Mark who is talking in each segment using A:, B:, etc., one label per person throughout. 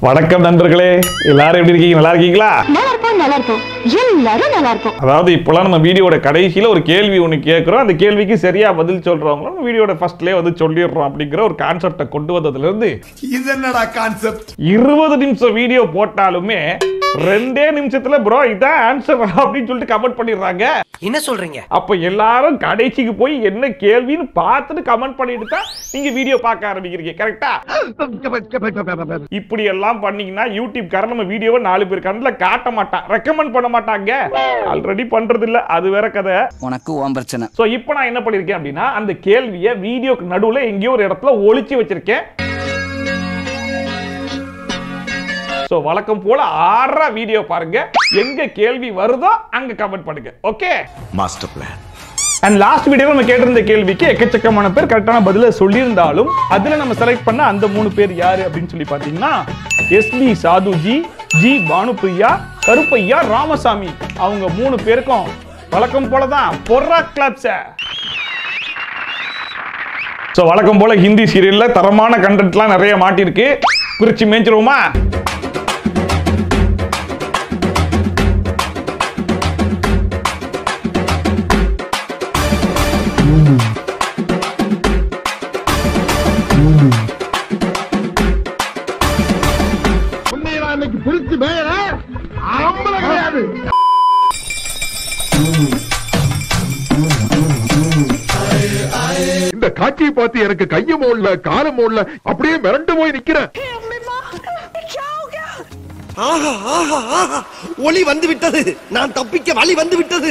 A: வணக்கம் நண்பர்களே, எல்லாரும் எப்படி இருக்கீங்க? நல்லா இருக்கீங்களா?
B: நல்லா இருக்கும். எல்லாரும் நல்லா இருக்கும்.
A: அதாவது இப்போலாம் நம்ம வீடியோட கடைசியில ஒரு கேள்வி ஒன்று கேட்குறோம். அந்த கேள்விக்கு சரியா பதில் சொல்றவங்க நம்ம வீடியோட ஃபர்ஸ்ட்லயே வந்து சொல்லிடுறோம் அப்படிங்கிற ஒரு கான்செப்டை கொண்டு வந்ததுல இருந்து
C: இது என்னடா கான்செப்ட்?
A: 20 நிமிஷம் வீடியோ போட்டாலுமே 2 நிமிஷத்துல ப்ரோ இதான் ஆன்சர் அப்படின்னு சொல்லிட்டு கமெண்ட் பண்ணிடுறாங்க.
D: என்ன சொல்றீங்க?
A: அப்ப எல்லாரும் கடைசிக்கு போய் என்ன கேள்வின்னு பார்த்துட்டு கமெண்ட் பண்ணிட்டு தான் நீங்க வீடியோ பார்க்க ஆரம்பிக்கிறீங்க. கரெக்டா? இப்படி எல்லாம் பண்ணீங்கன்னா யூடியூப் காரன் நம்ம வீடியோவை 4 பேர் கண்ணுல காட்ட மாட்டான், ரெக்கமெண்ட் பண்ண மாட்டாங்க. ஆல்ரெடி பண்றது இல்ல, அது வேற கதை.
D: உனக்கு ஓம் பிரச்சனை.
A: சோ இப்போ நான் என்ன பண்ணிருக்கேன் அப்படின்னா, அந்த கேள்வியை வீடியோக்கு நடுவுல எங்கேயோ ஒரு இடத்துல ஒளிச்சு வச்சிருக்கேன். சோ வழக்கம் போல ஆறா வீடியோ பாருங்க, எங்க கேள்வி வருதோ அங்க கமெண்ட் பண்ணுங்க. Okay,
C: master plan.
A: And last வீடியோல நம்ம கேட்டிருந்த கேள்விக்கு எக்கச்சக்கமான பேர் கரெக்டான பதில சொல்லியிருந்தாலும் அதுல நம்ம செலக்ட் பண்ண அந்த 3 பேர் யாரு அப்படின்னு சொல்லி பாத்தீங்கன்னா, எஸ்பி சாதுஜி, ஜி பானுப்பிரியா, கருப்பையா ராமசாமி. அவங்க 3 பேருக்கும் வழக்கம் போலதான் பொர்ரா கிளப்ஸ். சோ வழக்கம் போல ஹிந்தி சீரியல்ல தரமான கண்டென்ட்லாம் நிறைய மாட்டிருக்கு. பிரிச்சு மேய்ச்சிருவோமா?
E: இந்த காட்சியை பார்த்து எனக்கு கையும் ஓடல காலம் ஓடல, அப்படியே மிரண்டு போய் நிக்கிறேன்.
D: ஒளி வந்து விட்டது, நான் தப்பிக்க வழி வந்து விட்டது.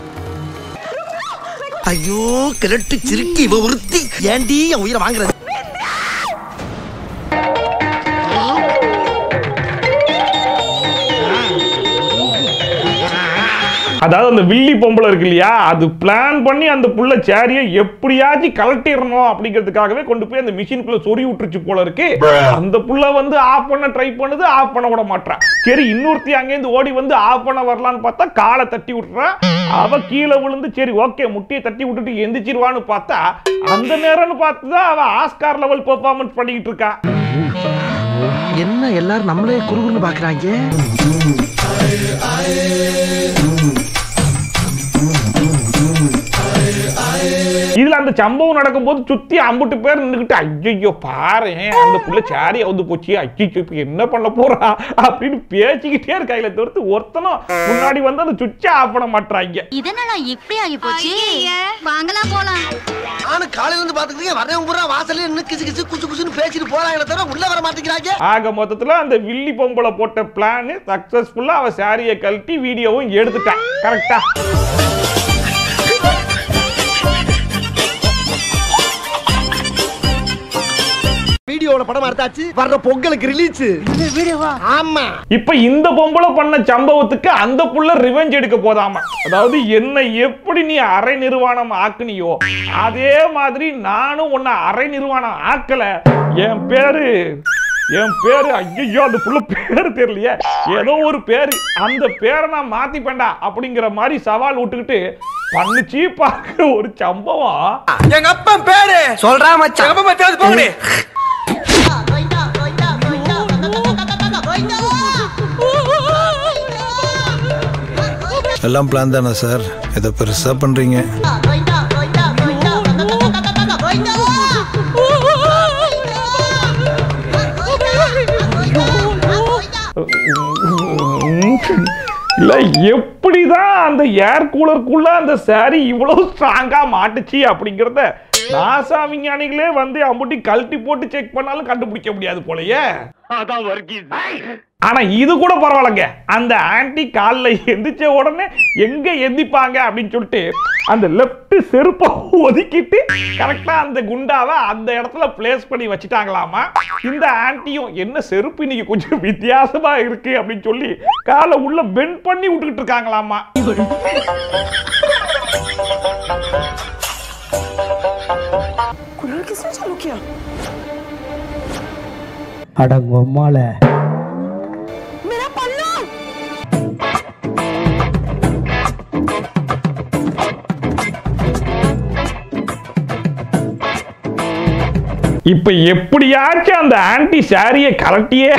D: ஐயோ கிழட்டு சிறுக்கி இவ உறுத்தி ஏண்டி என் உயிரை வாங்குறது?
A: அதாவது அந்த வில்லி பொம்பளை இருக்கு இல்லையா, அது பிளான் பண்ணி அந்த புள்ள சேரியை எப்படியாச்சும் கலட்டிடணும் அப்படிங்கிறதுக்காகவே கொண்டு போய் அந்த மிஷினுக்குள்ள சொறி விட்டுருச்சு போல இருக்கு. அந்த புள்ள வந்து ஆஃப் பண்ண ட்ரை பண்ணுது, ஆஃப் பண்ண விட மாட்டான். சரி, இன்னொருத்தி அங்கேருந்து ஓடி வந்து ஆஃப் பண்ண வரலான்னு பார்த்தா காலை தட்டி விட்டுறா. அவ கீழே விழுந்து சரி ஓகே முட்டியை தட்டி விட்டுட்டு எந்திரிச்சிருவான்னு பார்த்தா அந்த நேரம்னு பார்த்துதான் அவ ஆஸ்கார் லெவல் பெர்ஃபார்மன்ஸ் பண்ணிக்கிட்டு இருக்கா.
D: என்ன எல்லாரும் நம்மளே குறுகுறுன்னு பாக்குறாங்க?
A: இதுல அந்த சம்பவம் நடக்கும்போது சுத்தி அம்புட்டு பேர் நின்றுகிட்டு ஐயோ பாரு அந்த புள்ள சாரி வந்து போச்சு, ஐயோ என்ன பண்ண போறா அப்படின்னு பேசிக்கிட்டே இருக்காங்க. தவிர்த்து ஒருத்தனும் முன்னாடி வந்து அந்த சுவிட்சை ஆஃப் பண்ண மாட்டாங்க.
B: இதனால இப்படி ஆகி போச்சு. வாங்கலாம் போலாம்.
D: நானும் காலையில இருந்து பாத்துக்கிட்டே வரேன் பூரா வாசல்ல நின்னு கிசு கிசு குசு குசுன்னு பேசிட்டு போறாங்களே தவிர உள்ள வர மாட்டேங்கிறாங்க.
A: ஆக மொத்தத்துல அந்த வில்லி பொம்பளை போட்ட பிளான் சக்சஸ்ஃபுல்லா அவ சாரியை கழட்டி வீடியோவும் எடுத்துட்டான். கரெக்டா?
D: வீடியோல படம் எடுத்தாச்சு, வர்ற பொங்கலுக்கு ரிலீஸ். வீடியோவா? ஆமா.
A: இப்ப இந்த பொம்பளை பண்ண சம்பவத்துக்கு அந்த புள்ள ரிவெஞ்ச் எடுக்க போதாமா. அதாவது என்ன எப்படி நீ அரை நிர்வாணம் ஆக்குனியோ அதே மாதிரி நானும் உன்னை அரை நிர்வாணம் ஆக்கல. என் பேரு ஐயோ அந்த புள்ள பேரு தெரியலையே, ஏதோ ஒரு பேரு, அந்த பேரை நான் மாத்திப்பேன்டா அப்படிங்கிற மாதிரி சவால் விட்டுக்கிட்டு பண்ணுச்சு பார்க்க ஒரு சம்பவம்.
D: எங்க அப்பா பேரு சொல்றா மச்சான். எங்க அப்பா மச்சான் போங்கடி.
F: எல்லாம் பிளான் தானே சார்? இதை பெருசா பண்றீங்க.
A: இல்ல எப்படிதான் அந்த ஏர் கூலருக்குள்ள அந்த சாரி இவ்வளவு ஸ்ட்ராங்கா மாட்டுச்சு அப்படிங்கறத நாசா விஞ்ஞானிகளே வந்து அம்புட்டி கழட்டி போட்டு செக் பண்ணாலும் கண்டுபிடிக்க முடியாது போலயே. ஆனா இது கூட பரவாயில்லைங்க. அந்த ஆன்டி கால்ல எந்திரிச்ச உடனே எங்க எந்திப்பாங்க அப்படின்னு சொல்லிட்டு அந்த லெஃப்ட் செருப்பை ஒதுக்கிட்டு கரெக்டா அந்த குண்டாவை அந்த இடத்துல பிளேஸ் பண்ணி வச்சுட்டாங்களாமா. இந்த ஆன்டியும் என்ன செருப்பு இன்னைக்கு கொஞ்சம் வித்தியாசமா இருக்கு அப்படின்னு சொல்லி காலை உள்ள பெண்ட் பண்ணி விட்டுக்கிட்டு இருக்காங்களாமா.
G: அடங்கொம்மால
A: இப்ப எப்படியாச்சும் அந்த ஆன்டி சாரியை கலட்டியே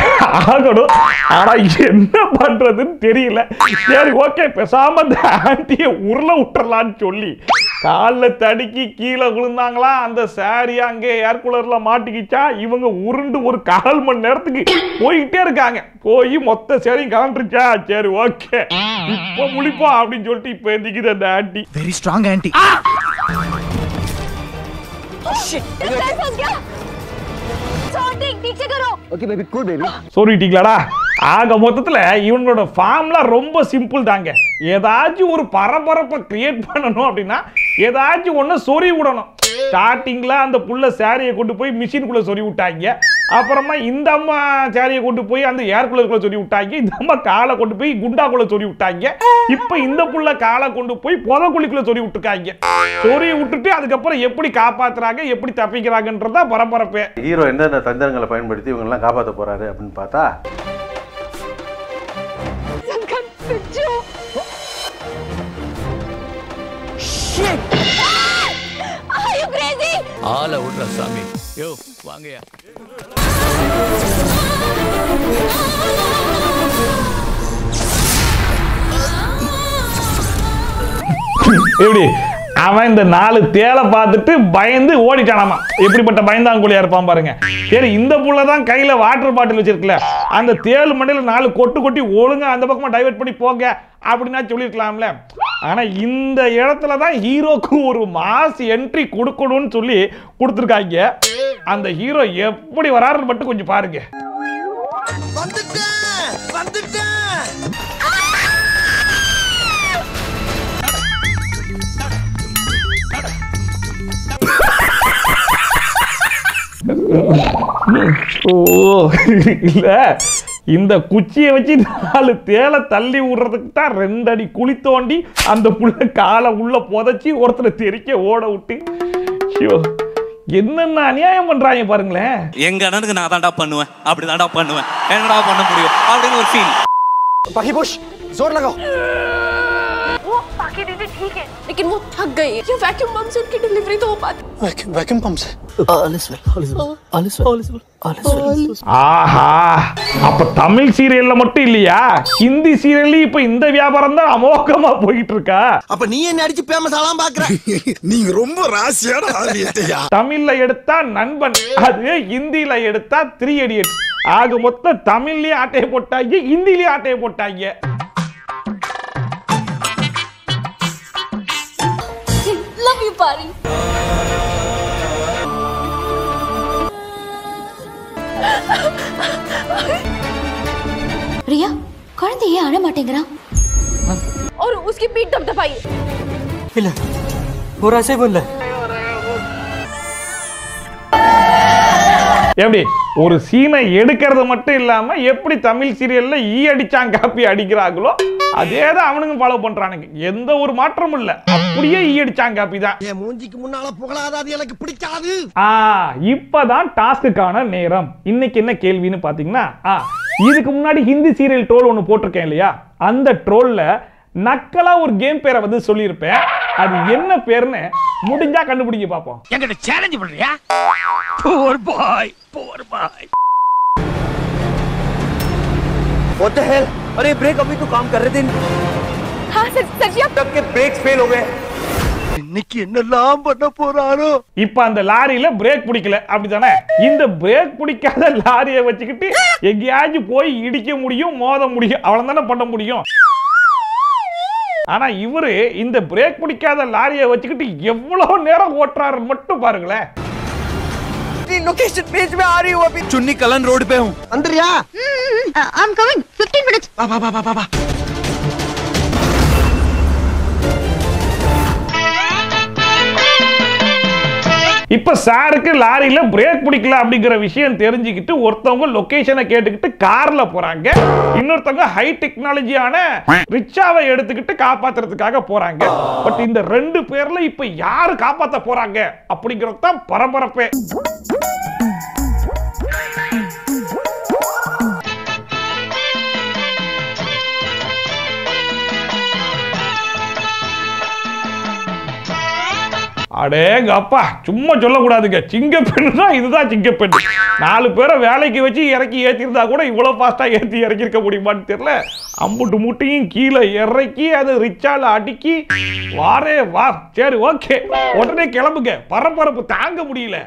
A: ஆகணும். ஆனா என்ன பண்றதுன்னு தெரியல. சரி ஓகே, பேசாம அந்த ஆன்டியை உருள விட்டுறலான்னு சொல்லி காலில் தடுக்கி கீழே விழுந்தாங்களா. அந்த சாரி அங்கே ஏர் கூலர்ல மாட்டிக்கிச்சா. இவங்க உருண்டு ஒரு 1/4 மணி நேரத்துக்கு போயிட்டே இருக்காங்க. போய் மொத்த சாரியும் கலண்டுருச்சா. சரி ஓகே, இப்ப முழிப்போம் அப்படின்னு சொல்லிட்டு இப்ப எந்திக்குது அந்த ஆன்டி.
F: Very strong aunty.
A: சொல்லிட்டீங்களாடா. ஆக மொத்தத்துல இவங்களோட ஃபார்ம்லாம் ரொம்ப சிம்பிள் தாங்க. ஏதாச்சும் ஒரு பரபரப்பை கிரியேட் பண்ணணும் அப்படின்னா ஏதாச்சும் ஒன்று சொறி விடணும். ஸ்டார்டிங்ல அந்த புள்ள சாரியை கொண்டு போய் மிஷினுக்குள்ள சொறி விட்டாங்க. அப்புறமா இந்த அம்மா சாரியை கொண்டு போய் அந்த ஏர் கூலருக்குள்ள சொறி விட்டாங்க. இந்த அம்மா காலை கொண்டு போய் குண்டாக்குள்ள சொறி விட்டாங்க. இப்ப இந்த புள்ள காலை கொண்டு போய் புதக்குழிக்குள்ள சொறி விட்டுருக்காங்க. சொறி விட்டுட்டு அதுக்கப்புறம் எப்படி காப்பாத்துறாங்க, எப்படி தப்பிக்கிறாங்கன்றதா பரபரப்பே.
G: ஹீரோ என்னென்ன தந்திரங்களை பயன்படுத்தி இவங்க எல்லாம் காப்பாற்ற போறாரு அப்படின்னு பார்த்தா,
H: ஆள விடுற சாமி. யோ வாங்கயா.
A: எப்படி அவன் இந்த 4 தேலை பார்த்துட்டு பயந்து ஓடிட்டானாமா. எப்படிப்பட்ட பயந்தாங்குழியா இருப்பான் பாருங்க. சரி, இந்த புள்ள தான் கையில வாட்டர் பாட்டில் வச்சிருக்கல, அந்த தேள் மண்டையில 4 கொட்டு கொட்டி ஒழுங்கா அந்த பக்கமா டைவர்ட் பண்ணி போங்க அப்படின்னா சொல்லிருக்கலாம்ல. ஆனா இந்த இடத்துல தான் ஹீரோக்கு ஒரு மாஸ் என்ட்ரி கொடுக்கணும்னு சொல்லி கொடுத்துருக்காங்க. அந்த ஹீரோ எப்படி வராருன்னு மட்டும் கொஞ்சம் பாருங்க. இல்ல, இந்த குச்சியை வச்சு 4 தேலை தள்ளி விடுறதுக்கு தான் 2 அடி குழி தோண்டி அந்த புள்ள காலை உள்ள புதைச்சி ஒருத்தரை தெறிக்க ஓட விட்டு என்னென்ன அநியாயம் பண்றாங்க பாருங்களேன்.
H: எங்க அண்ணனுக்கு நான் தான்டா பண்ணுவேன், அப்படி தான்டா பண்ணுவேன், என்னடா பண்ண முடியும் அப்படின்னு ஒரு ஃபீல்.
D: बाकी पुश जोर लगाओ.
I: वो बाकी दीदी ठीक है, लेकिन वो थक गई है. ये वैक्यूम पंप से उनकी डिलीवरी तो हो पाती.
D: वैक्यूम पंप से
A: ஆஹா, அப்ப தமிழ் சீரியல்ல மட்டும் இல்லையா, ஹிந்தி சீரியல்ல இப்ப இந்த வியாபாரம் தான் அமோகமா போயிட்டு இருக்கா.
D: அப்ப நீ என்ன அடிச்சு பேமஸ் ஆலாம் பாக்குற?
C: நீங்க ரொம்ப ராசியான ஆளியா.
A: தமிழ்ல எடுத்தா நண்பன், அது ஹிந்தில எடுத்தா 3 Idiots. ஆக மொத்த தமிழ்லயே ஆட்டையை போட்டாங்க, ஹிந்திலயே ஆட்டையை போட்டாங்க.
I: लव यू पारी.
B: ரியா, குழந்தை ஏன் அழ மாட்டேங்கிறான்?
I: और उसकी पीठ दबदबाइए.
D: இல்ல ஒரு ஆசை இல்ல.
A: எப்படி ஒரு சீனை எடுக்கிறது மட்டும் இல்லாம எப்படி தமிழ் சீரியல்ல ஈ அடிச்சான் காப்பி அடிக்கிறாங்களோ அதே தான் அவனுங்க ஃபாலோ பண்றானுங்க. எந்த ஒரு மாற்றமும் இல்ல, அப்படியே ஈ அடிச்சான் காப்பி தான்.
D: என் மூஞ்சிக்கு முன்னால புகழாத, அது எனக்கு பிடிக்காது.
A: இப்பதான் டாஸ்க்குக்கான நேரம். இன்னைக்கு என்ன கேள்வின்னு பாத்தீங்கன்னா, இதுக்கு முன்னாடி ஹிந்தி சீரியல் ட்ரோல் ஒன்னு போட்டிருக்கேன் இல்லையா, அந்த ட்ரோல்ல நக்கலா ஒரு கேம் பேரை வந்து சொல்லியிருப்பேன். அது என்ன பேர்னு முடிஞ்சா கண்டுபிடிக்க பாப்போம்.
H: என்கிட்ட சேலஞ்ச் பண்றியா? போர் பாய்.
D: What the hell? अरे ब्रेक अभी तो काम कर रहे थे.
I: हाँ सर, जी आप
D: तब के ब्रेक्स फेल हो गए. இன்னைக்கு என்னெல்லாம் பண்ண போறாரோ.
A: இப்ப அந்த லாரியில பிரேக் பிடிக்கல அப்படிதானே. இந்த பிரேக் பிடிக்காத லாரியை வச்சுக்கிட்டு எங்கேயாச்சும் போய் இடிக்க முடியும், மோத முடியும், அவ்வளவுதானே பண்ண முடியும். ஆனா இவரு இந்த பிரேக் பிடிக்காத லாரியை வச்சுக்கிட்டு எவ்வளவு நேரம் ஓட்டுறாரு மட்டும் பாருங்களேன்.
D: लोकेशन पेज में आ रही हूँ अभी.
H: चुन्नी कलन रोड पे हूँ.
D: अंदरिया.
B: I'm coming. 15 minutes.
D: बा.
A: இப்ப சாருக்கு லாரியில பிரேக் பிடிக்கல அப்படிங்கிற விஷயம் தெரிஞ்சுக்கிட்டு ஒருத்தவங்க லொகேஷனை கேட்டுக்கிட்டு கார்ல போறாங்க, இன்னொருத்தவங்க ஹை டெக்னாலஜியான ரிக்ஷாவை எடுத்துக்கிட்டு காப்பாத்துறதுக்காக போறாங்க. பட் இந்த 2 பேர்ல இப்ப யாரு காப்பாத்த போறாங்க அப்படிங்கிறது தான் பரபரப்பே. அடேங்க அப்பா, சும்மா சொல்லக்கூடாதுங்க. சிங்கப்பெண்ணு தான், இதுதான் சிங்கப்பெண். 4 பேரை வேலைக்கு வச்சு இறக்கி ஏற்றிருந்தா கூட இவ்வளோ ஃபாஸ்ட்டாக ஏற்றி இறக்கிருக்க முடியுமான்னு தெரியல. அம்புட்டு முட்டையும் கீழே இறக்கி அது ரிச்சால அடுக்கி வாரே வா. சரி, ஓகே, உடனே கிளம்புங்க. பரபரப்பு தாங்க முடியல.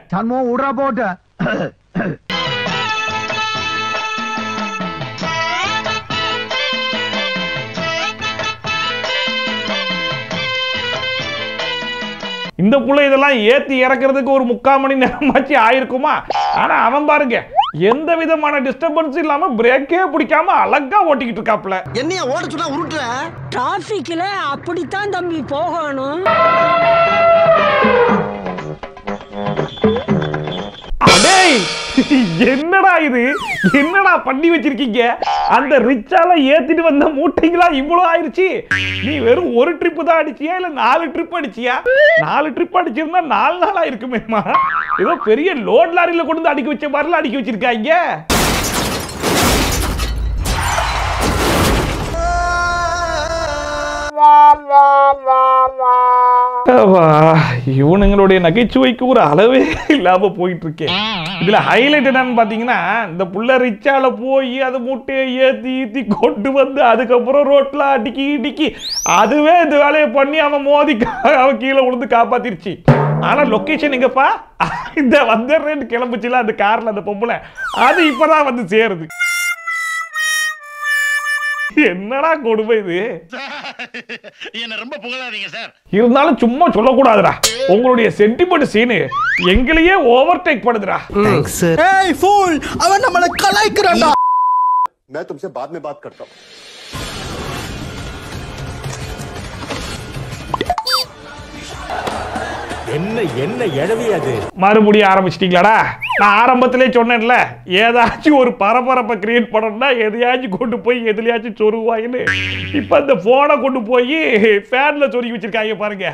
A: இந்த புள்ள இதெல்லாம் ஏத்தி இறக்கிறதுக்கு ஒரு 3/4 மணி நேரமாச்சு ஆயிருக்குமா. ஆனா அவன் பாருங்க, எந்த விதமான டிஸ்டர்பன்ஸ் இல்லாம பிரேக்கே பிடிக்காம அழகா ஓட்டிக்கிட்டு இருக்காப்ல.
D: என்னைய ஓட சொன்னா உருட்டுற?
J: டிராபிக்ல அப்படித்தான் தம்பி போகணும்.
A: அடேய், என்னடா இது, என்னடா பண்ணி வச்சிருக்கீங்க? அந்த ரிச்சால ஏத்திட்டு வந்த மூட்டைங்களா இவ்வளவு ஆயிருச்சு? நீ வெறும் ஒரு ட்ரிப் தான் அடிச்சியா இல்ல 4 ட்ரிப் அடிச்சியா? 4 ட்ரிப் அடிச்சிருந்தா 4 நாளா இருக்குமேமா. ஏதோ பெரிய லோட் லாரியில கொண்டு வந்து அடிக்க வச்ச மாதிரிலாம் அடிக்க வச்சிருக்காங்க. இவனுங்களுடைய நகைச்சுவைக்கு ஒரு அளவே இல்லாம போயிட்டு இருக்கேன். இதுல ஹைலைட் என்னன்னு பாத்தீங்கன்னா, இந்த புள்ள ரிச்சால போய் அது மூட்டையை ஏத்தி கொண்டு வந்து அதுக்கப்புறம் ரோட்ல அடிக்கி அதுவே இந்த வேலையை பண்ணி அவன் மோதி அவன் கீழே விழுந்து காப்பாத்திருச்சு. ஆனா லொகேஷன் எங்கப்பா? இந்த வந்துடுறேன்னு கிளம்புச்சுல அந்த கார்ல அந்த பொம்பளை, அது இப்பதான் வந்து சேருது. என்னடா கொடுமை இது?
K: என்ன ரொம்ப புகழாதீங்க சார்.
A: இருந்தாலும் சும்மா சொல்லக்கூடாதுடா. உங்களுடைய சென்டிமெண்ட் சீனு எங்களையே ஓவர்டேக் பண்ணுதுடா.
C: ஏய் ஃபூல், அவன் நம்மள கலாய்க்கறான்டா.
L: मैं तुमसे बाद में बात करता हूं.
K: என்ன எழவியாது?
A: மறுபடியும் ஆரம்பிச்சிட்டீங்களாடா? நான் ஆரம்பத்திலே சொன்னேன்ல, ஏதாச்சும் ஒரு பரபரப்பை கிரியேட் பண்ணணும்னா எதையாச்சும் கொண்டு போய் எதுலயாச்சும் சொருவாயின்னு. இப்ப இந்த போனை கொண்டு போய் ஃபேன்ல சொருகி வச்சிருக்காங்க பாருங்க.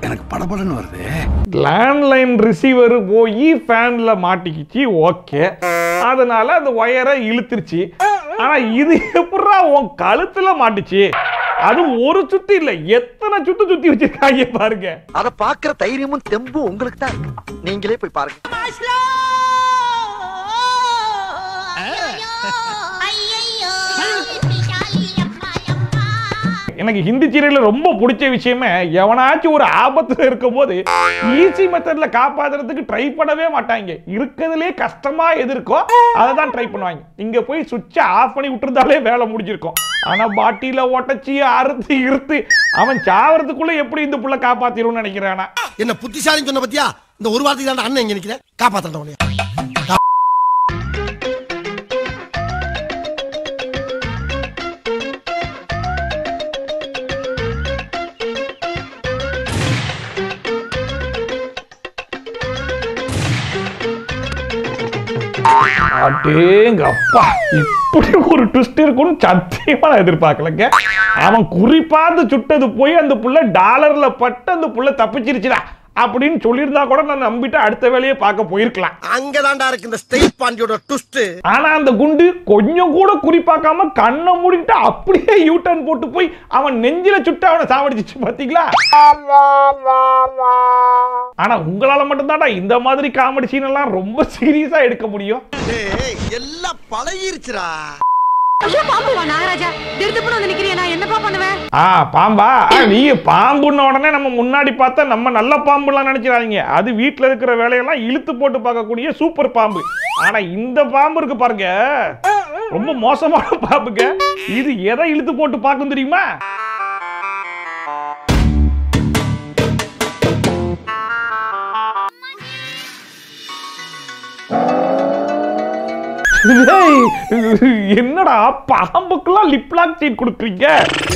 C: எனக்கு படபடன்னு வருது.
A: லேண்ட்லைன் ரிசீவர் போய் ஃபேன்ல மாட்டிக்கிச்சு, ஓகே, அதனால அந்த ஒயரை இழுத்துருச்சு. ஆனா இது எப்படா உன் கழுத்துல மாட்டுச்சு? அது ஒரு சுத்தி இல்ல, எத்தனை சுத்தி வச்சிருக்காங்க பாருங்க.
D: அத பாக்குற தைரியமும் தெம்பும் உங்களுக்கு தான். நீங்களே போய் பாருங்க.
A: எனக்கு ஹிந்தி சீரியல்ல ரொம்ப பிடிச்ச விஷயமே, எவனாச்சும் ஒரு ஆபத்துல இருக்கும் போது ஈஸி மெத்தட்ல காப்பாத்துறதுக்கு ட்ரை பண்ணவே மாட்டாங்க. இருக்கிறதுலே கஷ்டமா எது இருக்கோ அதை தான் ட்ரை பண்ணுவாங்க. இங்க போய் சுவிட்சை ஆஃப் பண்ணி விட்டுருந்தாலே வேலை முடிஞ்சிருக்கும். ஆனா பாட்டில ஒட்டச்சி அறுத்து இருத்து அவன் சாவறதுக்குள்ள எப்படி இந்த புள்ள காப்பாத்திரும்னு நினைக்கிறானா?
D: என்ன புத்திசாலின்னு சொன்ன பத்தியா? இந்த ஒரு வார்த்தைக்கு தான் அண்ணன் இங்க நிக்கிறேன். காப்பாத்தறேன் உன்னை.
A: அடேங்கப்பா, இப்படி ஒரு ட்விஸ்ட் இருக்கும்னு சத்தியமா நான் எதிர்பார்க்கலங்க. அவன் குறிப்பாந்து சுட்டது போய் அந்த புள்ள டாலர்ல பட்டு அந்த புள்ள தப்பிச்சிருச்சுடா அப்படின்னு சொல்லியிருந்தா கூட நான் நம்பிட்டு அடுத்த வேலையை பார்க்க போயிருக்கலாம்.
D: அங்கதான்டா இருக்கு இந்த ஸ்டைல் பாண்டியோட ட்விஸ்ட்.
A: ஆனா அந்த குண்டு கொஞ்சம் கூட குறிப்பாக்காம கண்ணை மூடிட்டு அப்படியே யூ டர்ன் போட்டு போய் அவன் நெஞ்சில சுட்டு அவனை சாவடிச்சிச்சு பாத்தீங்களா? ஆனா உங்களால மட்டும்தான்டா இந்த மாதிரி காமெடி சீன் எல்லாம் ரொம்ப சீரியஸா எடுக்க முடியும்.
D: எல்லாம் பழகிருச்சுடா.
A: பாம்பா? நீ பாம்புன்ன உடனே நம்ம முன்னாடி பார்த்தா நம்ம நல்ல பாம்புலாம் நினைச்சிடாதீங்க. அது வீட்டுல இருக்கிற வேலையெல்லாம் இழுத்து போட்டு பார்க்கக்கூடிய சூப்பர் பாம்பு. ஆனா இந்த பாம்பு இருக்கு பாருங்க, ரொம்ப மோசமான பாம்புங்க. இது எதை இழுத்து போட்டு பார்க்கும் தெரியுமா? என்னடா பாம்புக்கெல்லாம் லிப் லாக் சீட் கொடுக்குறீங்க?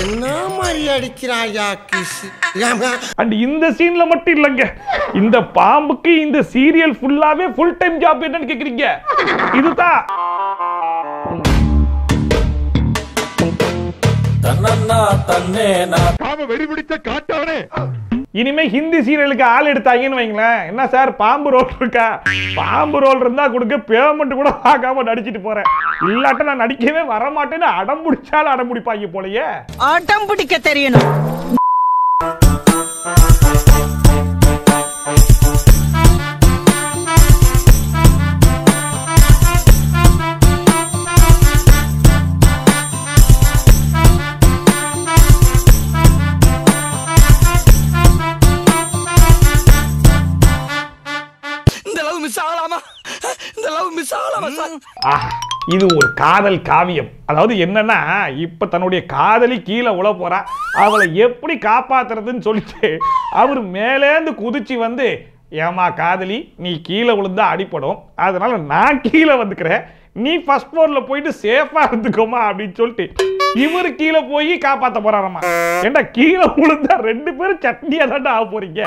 D: என்ன மாதிரி அடிக்கிறாயா கிஸ்?
A: அண்ட் இந்த சீன்ல மட்டும் இல்லங்க, இந்த பாம்புக்கு இந்த சீரியல் ஃபுல்லாவே ஃபுல் டைம் ஜாப் என்னன்னு கேக்குறீங்க? இதுதான்.
E: காம வெறி பிடிச்ச காட்டானே.
A: இனிமே ஹிந்தி சீரியலுக்கு ஆள் எடுத்தாங்கன்னு வைங்களேன், என்ன சார் பாம்பு ரோல் இருக்கா, பாம்பு ரோல் இருந்தா கொடுக்க பேமெண்ட் கூட ஆகாம நடிச்சிட்டு போறேன், இல்லாட்ட நான் நடிக்கவே வரமாட்டேன்னு அடம் பிடிச்சாலும் அடம் பிடிப்பாங்க போலயே.
J: அடம் பிடிக்க தெரியணும்.
A: இது ஒரு காதல் காவியம். அதாவது என்னன்னா, இப்ப தன்னுடைய காதலி கீழே உள்ள போறா, அவளை எப்படி காப்பாத்துறதுன்னு சொல்லிட்டு அவர் மேலேந்து குதிச்சு வந்து, ஏமா காதலி நீ கீழே விழுந்தா அடிப்படும், அதனால நான் கீழே வந்துக்கிறேன், நீ ஃபர்ஸ்ட் ஃப்ளோர்ல போயிட்டு சேஃபா இருந்துக்கோமா அப்படின்னு சொல்லிட்டு இவரு கீழே போய் காப்பாத்த போறாராமா. ஏண்டா கீழே விழுந்தா 2 பேரும் சட்னியா தாண்டா ஆக போறீங்க,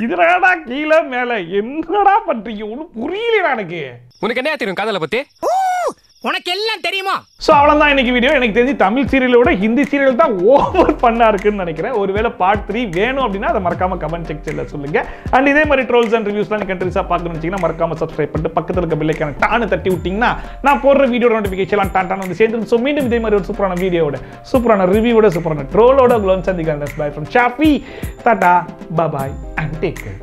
A: இதுலடா கீழே மேல என்னடா பண்றீங்க ஒன்னும் புரியல எனக்கு.
M: உனக்கு என்ன தெரியும் காதலை பத்தி? உனக்கு எல்லாம் தெரியுமா?
A: சோ அவ்வளவுதான் இன்னைக்கு வீடியோ. எனக்கு தெரிஞ்சு தமிழ் சீரியலை விட ஹிந்தி சீரியல் தான் ஓவர் பண்ணா இருக்குன்னு நினைக்கிறேன். ஒருவேளை பார்ட் 3 வேணும் அப்படின்னா அதை மறக்காம கமெண்ட் செக்ஷன்ல சொல்லுங்க. அண்ட் இதே மாதிரி ட்ரோல்ஸ் அண்ட் ரிவ்யூஸ்லாம் நீங்க கண்டிப்பா பார்க்கணும்னு நினைச்சீங்கன்னா மறக்காம சப்ஸ்கிரைப் பண்ணிட்டு பக்கத்துல இருக்க பெல் ஐகானை டான்னு தட்டி விட்டீங்கன்னா நான் போடுற வீடியோ நோட்டிஃபிகேஷன் டான் வந்து சேர்ந்து. சோ மீண்டும் இதே மாதிரி ஒரு சூப்பரான வீடியோவோட, சூப்பரான ரிவ்யூவோட, சூப்பரான ட்ரோலோட உங்களை சந்திக்கிறேன். Bye from Shafi. Tata, bye bye and take care.